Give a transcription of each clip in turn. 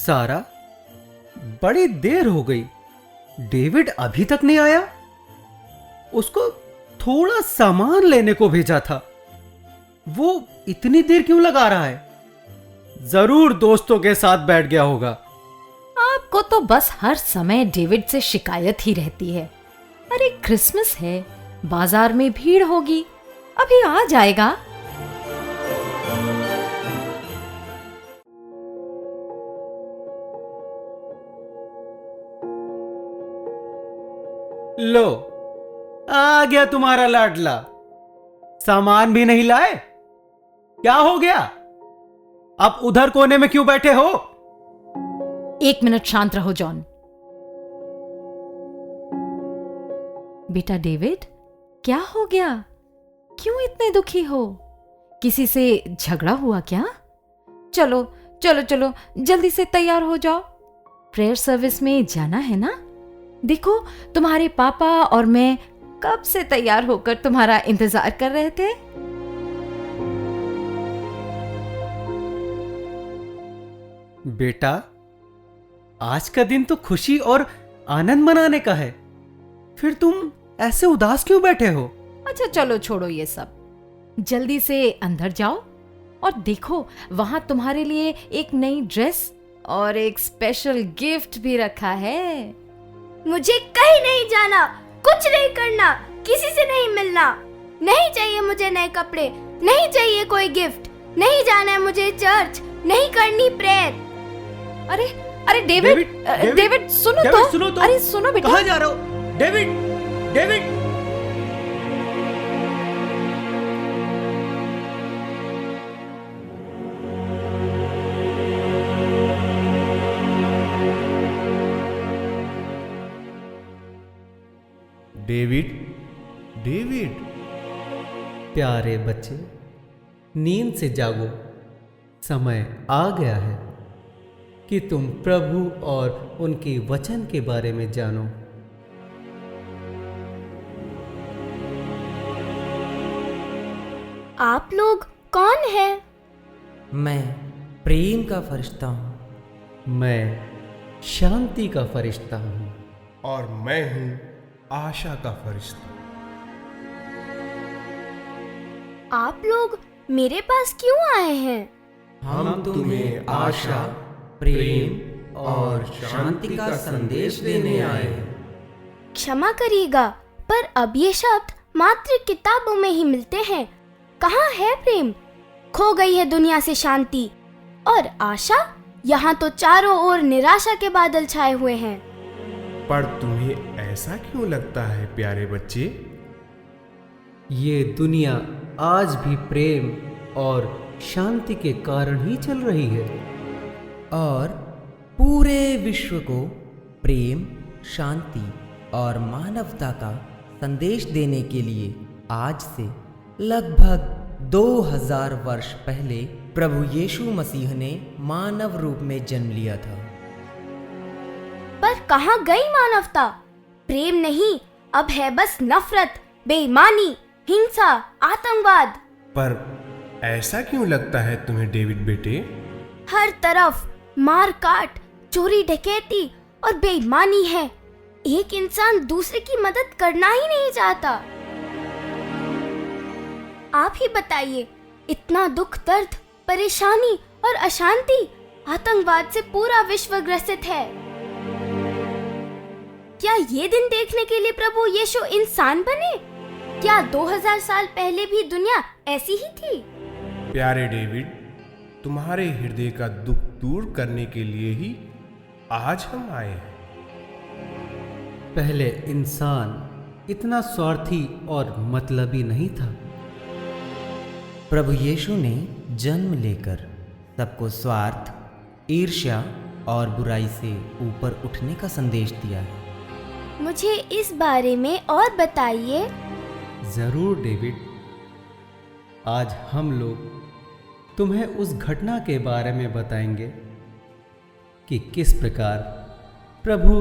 सारा, बड़ी देर हो गई, डेविड अभी तक नहीं आया। उसको थोड़ा सामान लेने को भेजा था, वो इतनी देर क्यों लगा रहा है? जरूर दोस्तों के साथ बैठ गया होगा। आपको तो बस हर समय डेविड से शिकायत ही रहती है। अरे क्रिसमस है, बाजार में भीड़ होगी, अभी आ जाएगा। लो, आ गया तुम्हारा लाडला। सामान भी नहीं लाए? क्या हो गया? अब उधर कोने में क्यों बैठे हो? 1 मिनट शांत रहो जॉन। बेटा डेविड, क्या हो गया? क्यों इतने दुखी हो? किसी से झगड़ा हुआ क्या? चलो चलो चलो, जल्दी से तैयार हो जाओ, प्रेयर सर्विस में जाना है ना। देखो, तुम्हारे पापा और मैं कब से तैयार होकर तुम्हारा इंतजार कर रहे थे। बेटा, आज का दिन तो खुशी और आनंद मनाने का है, फिर तुम ऐसे उदास क्यों बैठे हो? अच्छा चलो छोड़ो ये सब, जल्दी से अंदर जाओ और देखो, वहां तुम्हारे लिए एक नई ड्रेस और एक स्पेशल गिफ्ट भी रखा है। मुझे कहीं नहीं जाना, कुछ नहीं करना, किसी से नहीं मिलना, नहीं चाहिए मुझे नए कपड़े, नहीं चाहिए कोई गिफ्ट, नहीं जाना है मुझे चर्च, नहीं करनी प्रेयर। अरे अरे डेविड, डेविड सुनो तो। अरे सुनो बेटा। कहाँ जा रहे हो? David, David. David, David. प्यारे बच्चे, नींद से जागो, समय आ गया है कि तुम प्रभु और उनके वचन के बारे में जानो। आप लोग कौन हैं? मैं प्रेम का फरिश्ता हूँ। मैं शांति का फरिश्ता हूँ। और मैं हूँ आशा का फरिश्ता। आप लोग मेरे पास क्यों आए हैं? हम तुम्हें आशा, प्रेम और शांति का संदेश देने आए हैं। क्षमा करिएगा, पर अब ये शब्द मात्र किताबों में ही मिलते हैं। कहाँ है प्रेम? खो गई है दुनिया से शांति। और आशा? यहाँ तो चारों ओर निराशा के बादल छाए हुए हैं। पर तुम्हें ऐसा क्यों लगता है प्यारे बच्चे? ये दुनिया आज भी प्रेम और शांति के कारण ही चल रही है। और पूरे विश्व को प्रेम, शांति और मानवता का संदेश देने के लिए आज से लगभग 2000 वर्ष पहले प्रभु यीशु मसीह ने मानव रूप में जन्म लिया था। पर कहाँ गई मानवता? प्रेम नहीं, अब है बस नफरत, बेईमानी, हिंसा, आतंकवाद। पर ऐसा क्यों लगता है तुम्हें डेविड बेटे? हर तरफ मार काट, चोरी डकैती और बेईमानी है। एक इंसान दूसरे की मदद करना ही नहीं चाहता। आप ही बताइए, इतना दुख, दर्द, परेशानी और अशांति, आतंकवाद से पूरा विश्व ग्रसित है। क्या ये दिन देखने के लिए प्रभु यीशु इंसान बने? क्या 2000 साल पहले भी दुनिया ऐसी ही थी? प्यारे डेविड, तुम्हारे हृदय का दुख दूर करने के लिए ही आज हम आए हैं। पहले इंसान इतना स्वार्थी और मतलबी नहीं था। प्रभु यीशु ने जन्म लेकर सबको स्वार्थ, ईर्ष्या और बुराई से ऊपर उठने का संदेश दिया है। मुझे इस बारे में और बताइए। जरूर डेविड, आज हम लोग तुम्हें उस घटना के बारे में बताएंगे कि किस प्रकार प्रभु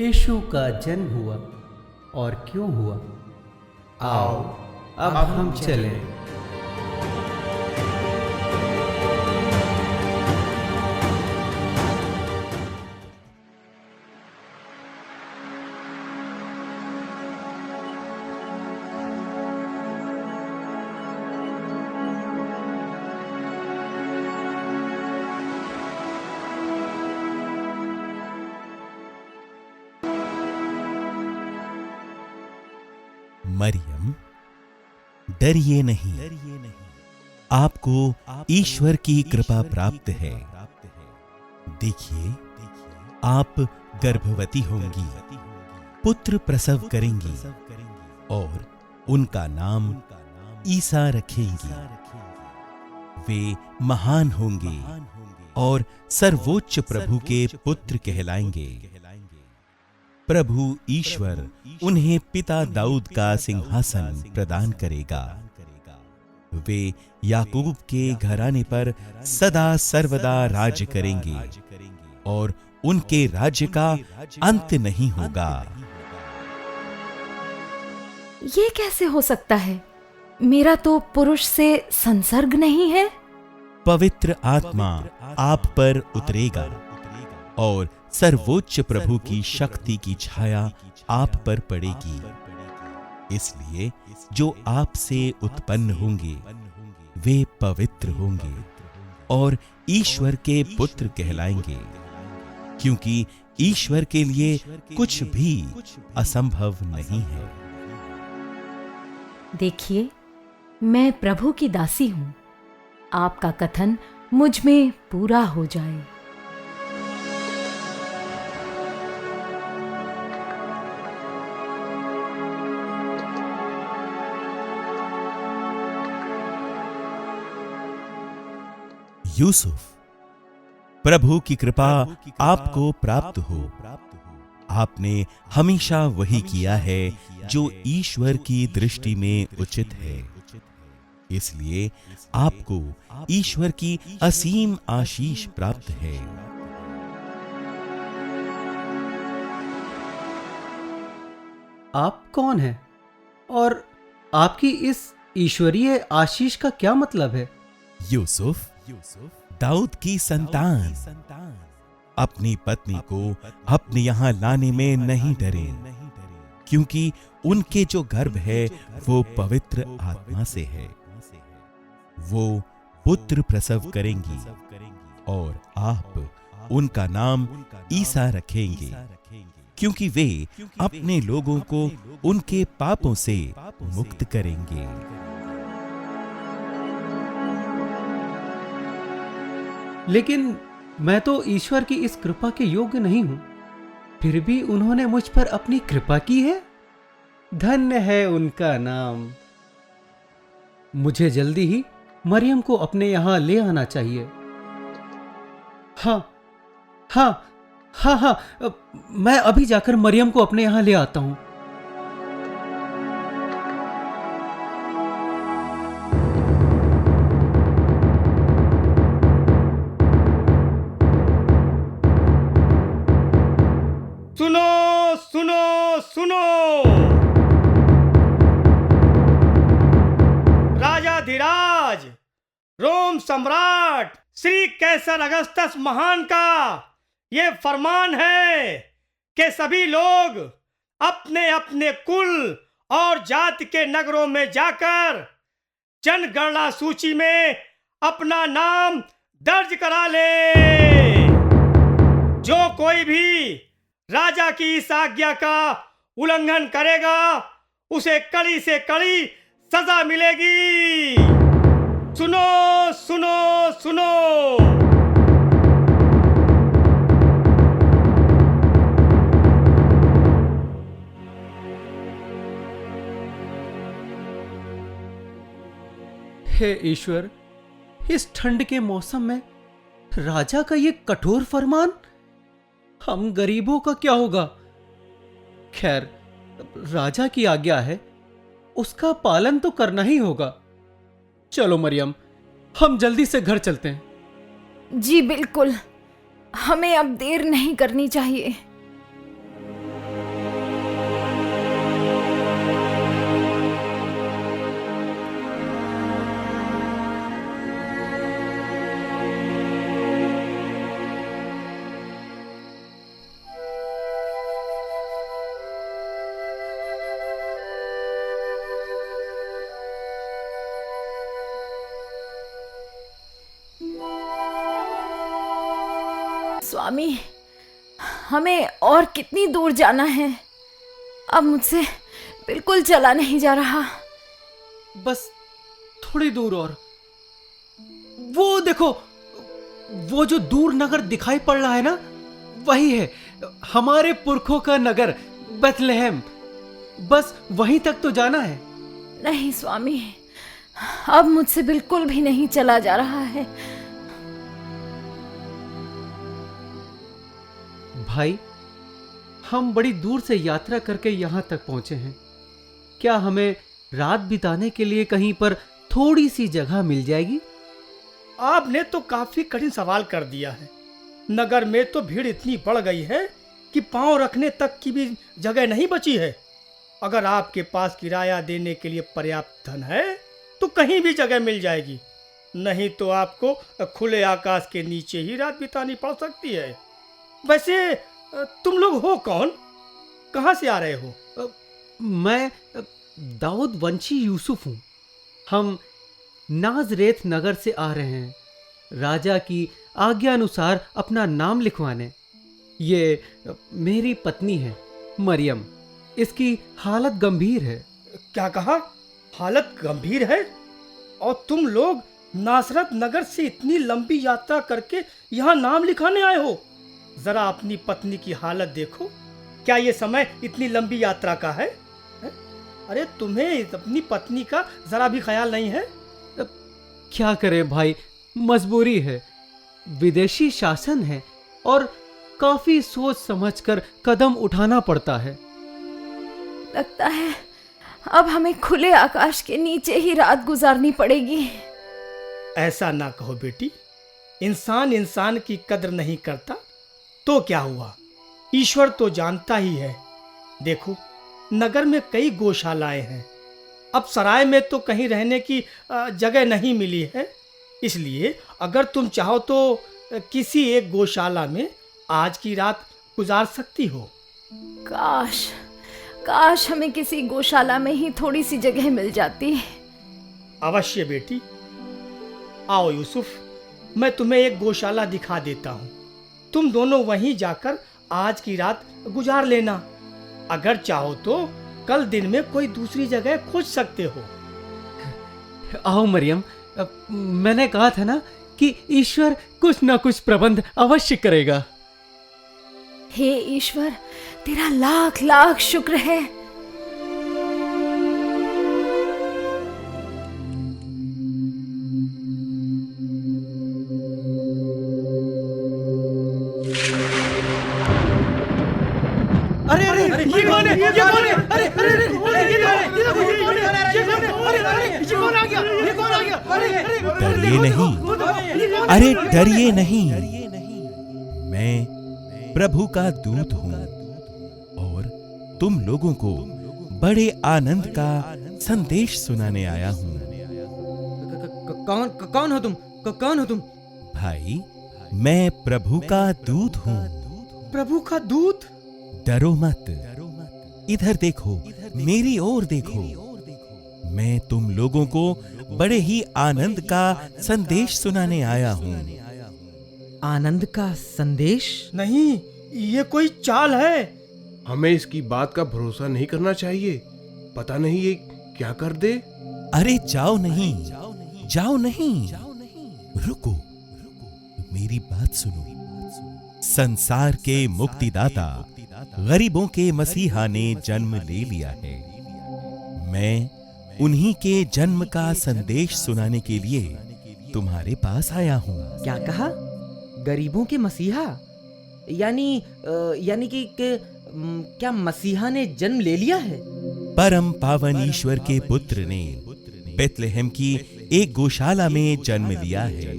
यीशु का जन्म हुआ और क्यों हुआ। आओ अब हम चलें। मरियम, डरिए नहीं, आपको ईश्वर की कृपा प्राप्त है। देखिए, आप गर्भवती होंगी, पुत्र प्रसव करेंगी और उनका नाम ईसा रखेंगी। वे महान होंगे और सर्वोच्च प्रभु के पुत्र कहलाएंगे। प्रभु ईश्वर उन्हें पिता दाऊद का सिंहासन प्रदान करेगा। वे याकूब के घराने पर सदा सर्वदा राज करेंगे और उनके राज्य का अंत नहीं होगा। ये कैसे हो सकता है? मेरा तो पुरुष से संसर्ग नहीं है। पवित्र आत्मा आप पर उतरेगा और सर्वोच्च प्रभु की शक्ति की छाया आप पर पड़ेगी। इसलिए जो आपसे उत्पन्न होंगे वे पवित्र होंगे और ईश्वर के पुत्र कहलाएंगे, क्योंकि ईश्वर के लिए कुछ भी असंभव नहीं है। देखिए, मैं प्रभु की दासी हूं, आपका कथन मुझ में पूरा हो जाए। यूसुफ, प्रभु की कृपा आपको प्राप्त हो। आपने हमेशा वही किया है जो ईश्वर की दृष्टि में उचित है। इसलिए आपको ईश्वर की असीम आशीष प्राप्त है। आप कौन हैं और आपकी इस ईश्वरीय आशीष का क्या मतलब है? यूसुफ, दाऊद की संतान, अपनी पत्नी को अपने यहां लाने में नहीं डरे, क्योंकि उनके जो गर्भ है वो पवित्र आत्मा से है। वो पुत्र प्रसव करेंगी और आप उनका नाम ईसा रखेंगे, क्योंकि वे अपने लोगों को उनके पापों से मुक्त करेंगे। लेकिन मैं तो ईश्वर की इस कृपा के योग्य नहीं हूं, फिर भी उन्होंने मुझ पर अपनी कृपा की है। धन्य है उनका नाम। मुझे जल्दी ही मरियम को अपने यहां ले आना चाहिए। हाँ हाँ हाँ हाँ, मैं अभी जाकर मरियम को अपने यहां ले आता हूं। सुनो सुनो सुनो, राजाधिराज रोम सम्राट श्री कैसर अगस्तस महान का ये फरमान है कि सभी लोग अपने अपने कुल और जाति के नगरों में जाकर जनगणना सूची में अपना नाम दर्ज करा ले। जो कोई भी राजा की इस आज्ञा का उल्लंघन करेगा उसे कड़ी से कड़ी सजा मिलेगी। सुनो सुनो सुनो। हे ईश्वर, इस ठंड के मौसम में राजा का ये कठोर फरमान, हम गरीबों का क्या होगा? खैर, राजा की आज्ञा है, उसका पालन तो करना ही होगा। चलो मरियम, हम जल्दी से घर चलते हैं। जी बिल्कुल, हमें अब देर नहीं करनी चाहिए। स्वामी, हमें और कितनी दूर जाना है? अब मुझसे बिल्कुल चला नहीं जा रहा। बस थोड़ी दूर और। वो देखो, वो जो दूर नगर दिखाई पड़ रहा है ना, वही है हमारे पुरखों का नगर बेथलेहम। बस वहीं तक तो जाना है। नहीं स्वामी, अब मुझसे बिल्कुल भी नहीं चला जा रहा है। भाई, हम बड़ी दूर से यात्रा करके यहां तक पहुंचे हैं। क्या हमें रात बिताने के लिए कहीं पर थोड़ी सी जगह मिल जाएगी? आपने तो काफी कठिन सवाल कर दिया है। नगर में तो भीड़ इतनी बढ़ गई है कि पांव रखने तक की भी जगह नहीं बची है। अगर आपके पास किराया देने के लिए पर्याप्त धन है तो कहीं भी जगह मिल जाएगी, नहीं तो आपको खुले आकाश के नीचे ही रात बितानी पड़ सकती है। वैसे तुम लोग हो कौन? कहाँ से आ रहे हो? मैं दाऊद वंशी यूसुफ हूँ। हम नाजरेथ नगर से आ रहे हैं राजा की आज्ञा अनुसार अपना नाम लिखवाने। ये मेरी पत्नी है मरियम। इसकी हालत गंभीर है। क्या कहा? हालत गंभीर है? और तुम लोग नासरत नगर से इतनी लंबी यात्रा करके यहाँ नाम लिखाने आए हो? जरा अपनी पत्नी की हालत देखो। क्या ये समय इतनी लंबी यात्रा का है? अरे तुम्हें अपनी पत्नी का जरा भी ख्याल नहीं है? क्या करें भाई, मजबूरी है। विदेशी शासन है और काफी सोच समझकर कदम उठाना पड़ता है। लगता है अब हमें खुले आकाश के नीचे ही रात गुजारनी पड़ेगी। ऐसा ना कहो बेटी। इंसान इंसान की कद्र नहीं करता तो क्या हुआ, ईश्वर तो जानता ही है। देखो, नगर में कई गौशालाएं हैं। अब सराय में तो कहीं रहने की जगह नहीं मिली है, इसलिए अगर तुम चाहो तो किसी एक गौशाला में आज की रात गुजार सकती हो। काश काश हमें किसी गौशाला में ही थोड़ी सी जगह मिल जाती। अवश्य बेटी। आओ यूसुफ, मैं तुम्हें एक गौशाला दिखा देता हूँ। तुम दोनों वहीं जाकर आज की रात गुजार लेना। अगर चाहो तो कल दिन में कोई दूसरी जगह खोज सकते हो। आओ मरियम, मैंने कहा था ना कि ईश्वर कुछ ना कुछ प्रबंध अवश्य करेगा। हे ईश्वर, तेरा लाख लाख शुक्र है। अरे अरे ये कौन है? ये कौन है? अरे अरे अरे ये कौन आ गया? ये कौन आ गया? डरिए नहीं, अरे डरिए नहीं। मैं प्रभु का दूत हूँ और तुम लोगों को बड़े आनंद का संदेश सुनाने आया हूँ। कौन हो तुम? कौन हो तुम? भाई, मैं प्रभु का दूत हूँ। प्रभु का दूत? डरो मत, इधर देखो, मेरी ओर देखो। मैं तुम लोगों को बड़े ही आनंद का संदेश सुनाने आया हूँ। आनंद का संदेश? नहीं, ये कोई चाल है। हमें इसकी बात का भरोसा नहीं करना चाहिए। पता नहीं ये क्या कर दे। अरे जाओ नहीं, जाओ नहीं, रुको, मेरी बात सुनो। संसार के मुक्तिदाता, गरीबों के मसीहा ने जन्म ले लिया है। मैं उन्हीं के जन्म का संदेश सुनाने के लिए तुम्हारे पास आया हूँ। क्या कहा? गरीबों के मसीहा? यानी कि क्या मसीहा ने जन्म ले लिया है? परम पावन ईश्वर के पुत्र ने बेथलेहम की एक गौशाला में जन्म लिया है।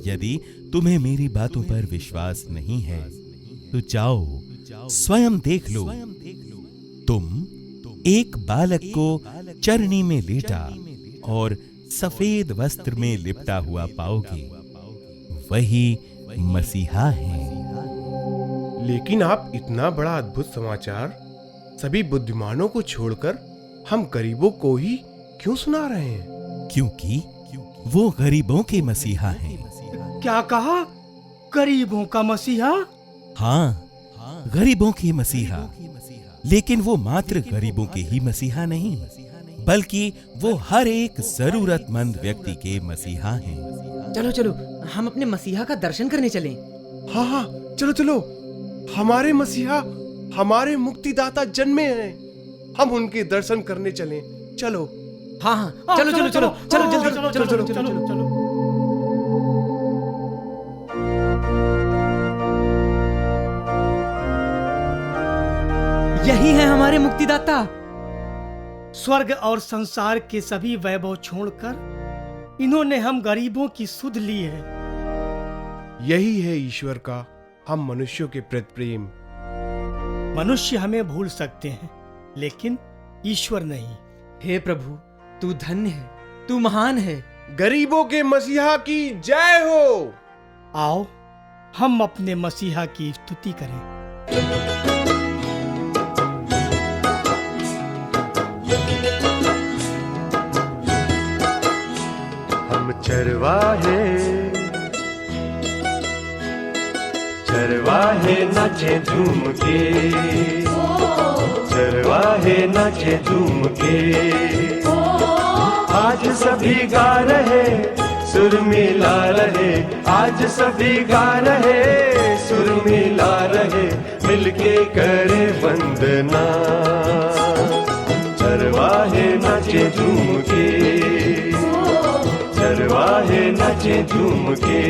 यदि तुम्हें मेरी बातों पर विश्वास नहीं है तो जाओ, स्वयं देख लो। तुम एक बालक को चरनी में लेटा और सफेद वस्त्र में लिपटा हुआ पाओगे। वही मसीहा है। लेकिन आप इतना बड़ा अद्भुत समाचार सभी बुद्धिमानों को छोड़कर हम गरीबों को ही क्यों सुना रहे हैं? क्योंकि वो गरीबों के मसीहा हैं। क्या कहा? गरीबों का मसीहा? हाँ, गरीबों के मसीहा। लेकिन वो मात्र गरीबों के ही मसीहा नहीं, बल्कि वो हर एक जरूरतमंद व्यक्ति के मसीहा हैं। चलो चलो, हम अपने मसीहा का दर्शन करने चलें। हाँ हाँ, चलो चलो, हमारे मसीहा, हमारे मुक्तिदाता जन्मे हैं। हम उनके दर्शन करने चलें। चलो। हाँ हाँ, चलो चलो चलो चलो, जल्दी चलो चलो चलो चलो चलो। यही है हमारे मुक्तिदाता। स्वर्ग और संसार के सभी वैभव छोड़कर इन्होंने हम गरीबों की सुध ली है। यही है ईश्वर का हम मनुष्यों के प्रति प्रेम। मनुष्य हमें भूल सकते हैं, लेकिन ईश्वर नहीं। हे प्रभु, तू धन्य है, तू महान है। गरीबों के मसीहा की जय हो। आओ हम अपने मसीहा की स्तुति करें। हम चरवाहे चरवाहे नाचे झूम के, चरवाहे नाचे झूम के। आज सभी गा रहे सुर मिला रहे, आज सभी गा रहे सुर मिला रहे, मिलके करे वंदना। चरवाहे नाचे झूम के, चरवाहे नाचे झूम के।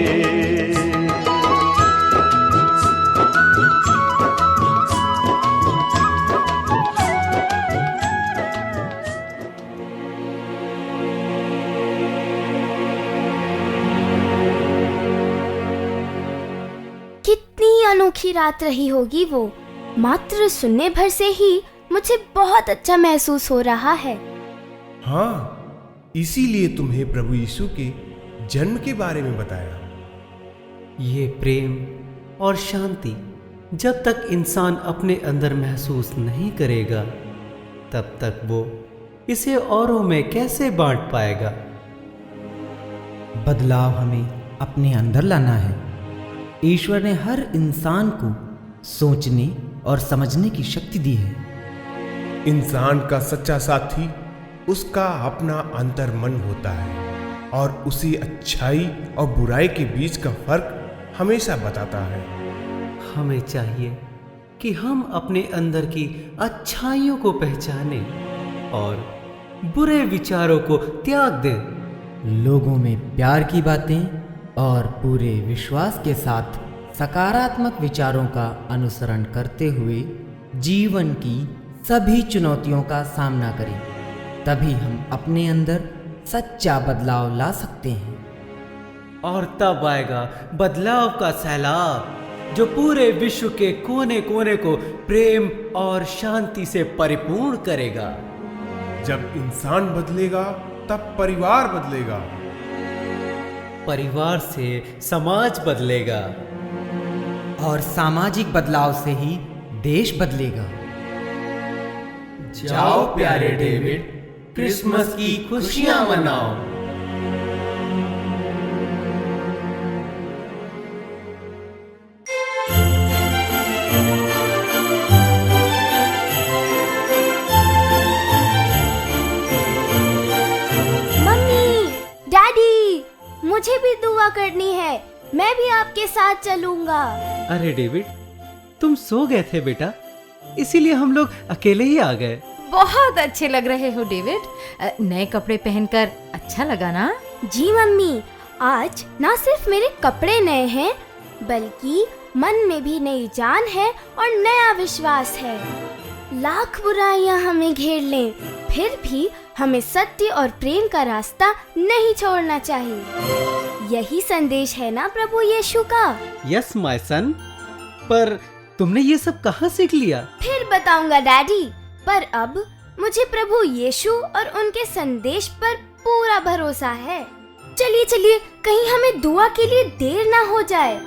कितनी अनोखी रात रही होगी वो। मात्र सुनने भर से ही मुझे बहुत अच्छा महसूस हो रहा है। हाँ, इसीलिए तुम्हें प्रभु यीशु के जन्म के बारे में बताया। ये प्रेम और शांति जब तक इंसान अपने अंदर महसूस नहीं करेगा, तब तक वो इसे औरों में कैसे बांट पाएगा। बदलाव हमें अपने अंदर लाना है। ईश्वर ने हर इंसान को सोचने और समझने की शक्ति दी है। इंसान का सच्चा साथी उसका अपना अंतर मन होता है और उसे अच्छाई और बुराई के बीच का फर्क हमेशा बताता है। हमें चाहिए कि हम अपने अंदर की अच्छाइयों को पहचानें और बुरे विचारों को त्याग दें। लोगों में प्यार की बातें और पूरे विश्वास के साथ सकारात्मक विचारों का अनुसरण करते हुए जीवन की सभी चुनौतियों का सामना करें। तभी हम अपने अंदर सच्चा बदलाव ला सकते हैं। और तब आएगा बदलाव का सैलाब, जो पूरे विश्व के कोने कोने को प्रेम और शांति से परिपूर्ण करेगा। जब इंसान बदलेगा तब परिवार बदलेगा, परिवार से समाज बदलेगा, और सामाजिक बदलाव से ही देश बदलेगा। जाओ प्यारे डेविड, क्रिसमस की खुशियां मनाओ। मम्मी, डैडी, मुझे भी दुआ करनी है। मैं भी आपके साथ चलूंगा। अरे डेविड, तुम सो गए थे बेटा, इसीलिए हम लोग अकेले ही आ गए। बहुत अच्छे लग रहे हो डेविड। नए कपड़े पहनकर अच्छा लगा ना? जी मम्मी, आज ना सिर्फ मेरे कपड़े नए हैं, बल्कि मन में भी नई जान है और नया विश्वास है। लाख बुराइयां हमें घेर लें, फिर भी हमें सत्य और प्रेम का रास्ता नहीं छोड़ना चाहिए। यही संदेश है ना प्रभु यीशु का। यस माय सन, पर तुमने ये सब कहाँ सीख लिया? फिर बताऊंगा डैडी, पर अब मुझे प्रभु यीशु और उनके संदेश पर पूरा भरोसा है। चलिए चलिए, कहीं हमें दुआ के लिए देर ना हो जाए।